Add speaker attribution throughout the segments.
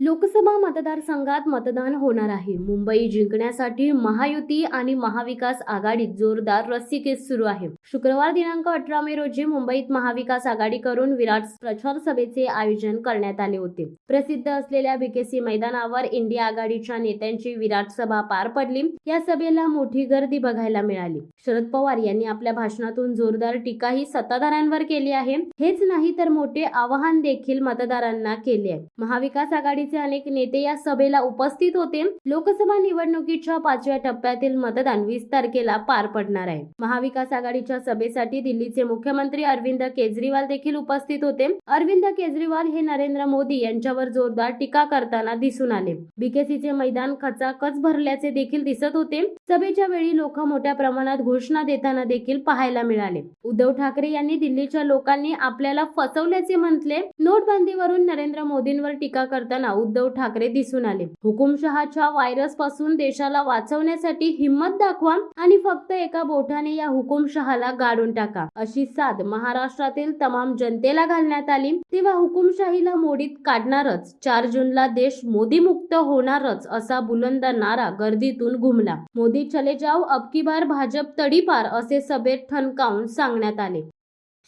Speaker 1: लोकसभा मतदारसंघात मतदान होणार आहे. मुंबई जिंकण्यासाठी महायुती आणि महाविकास आघाडीत जोरदार रस्सीखेच सुरू आहे. शुक्रवार दिनांक 18 मे रोजी मुंबईत महाविकास आघाडीकडून विराट प्रचार सभेचे आयोजन करण्यात आले होते. प्रसिद्ध असलेल्या बीकेसी मैदानावर इंडिया आघाडीच्या नेत्यांची विराट सभा पार पडली. या सभेला मोठी गर्दी बघायला मिळाली. शरद पवार यांनी आपल्या भाषणातून जोरदार टीकाही सत्ताधाऱ्यांवर केली आहे. हेच नाही तर मोठे आवाहन देखील मतदारांना केले आहे. महाविकास आघाडी अनेक नेते या सभेला उपस्थित होते. लोकसभा निवडणुकीच्या 5व्या टप्प्यातील मतदान 20 तारखेला पार पडणार आहे. महाविकास आघाडीच्या सभेसाठी दिल्लीचे मुख्यमंत्री अरविंद केजरीवाल देखील उपस्थित होते. अरविंद केजरीवाल हे नरेंद्र मोदी यांच्यावर जोरदार टीका करताना दिसून आले. बीकेसीचे मैदान खचाखच भरल्याचे देखील दिसत होते. सभेच्या वेळी लोक मोठ्या प्रमाणात घोषणा देताना देखील पाहायला मिळाले. उद्धव ठाकरे यांनी दिल्लीच्या लोकांनी आपल्याला फसवल्याचे म्हटले. नोटबंदीवरून नरेंद्र मोदींवर टीका करताना उद्धव ठाकरे दिसून आले. हुकुमशहाच्या व्हायरस पासून देशाला वाचवण्यासाठी हिम्मत दाखवा आणि फक्त एका बोटाने या हुकुमशहाला गाडून टाका, अशी साथ महाराष्ट्रातील तमाम जनतेला घालण्यात आली. तेव्हा हुकुमशाहीला मोडीत काढणारच, 4 जूनला देश मोदी मुक्त होणारच असा बुलंद नारा गर्दीतून घुमला. मोदी चले जाओ, अब की बार भाजप तडीपार, असे सभेत ठणकावून सांगण्यात आले.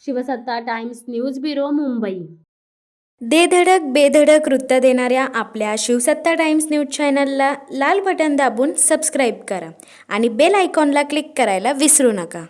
Speaker 1: शिवसत्ता टाइम्स न्यूज ब्युरो, मुंबई.
Speaker 2: धडक बेधडक वृत्त देणाऱ्या आपल्या शिवसत्ता टाइम्स न्यूज चॅनलला लाल बटन दाबून सबस्क्राईब करा आणि बेल आयकॉनला क्लिक करायला विसरू नका.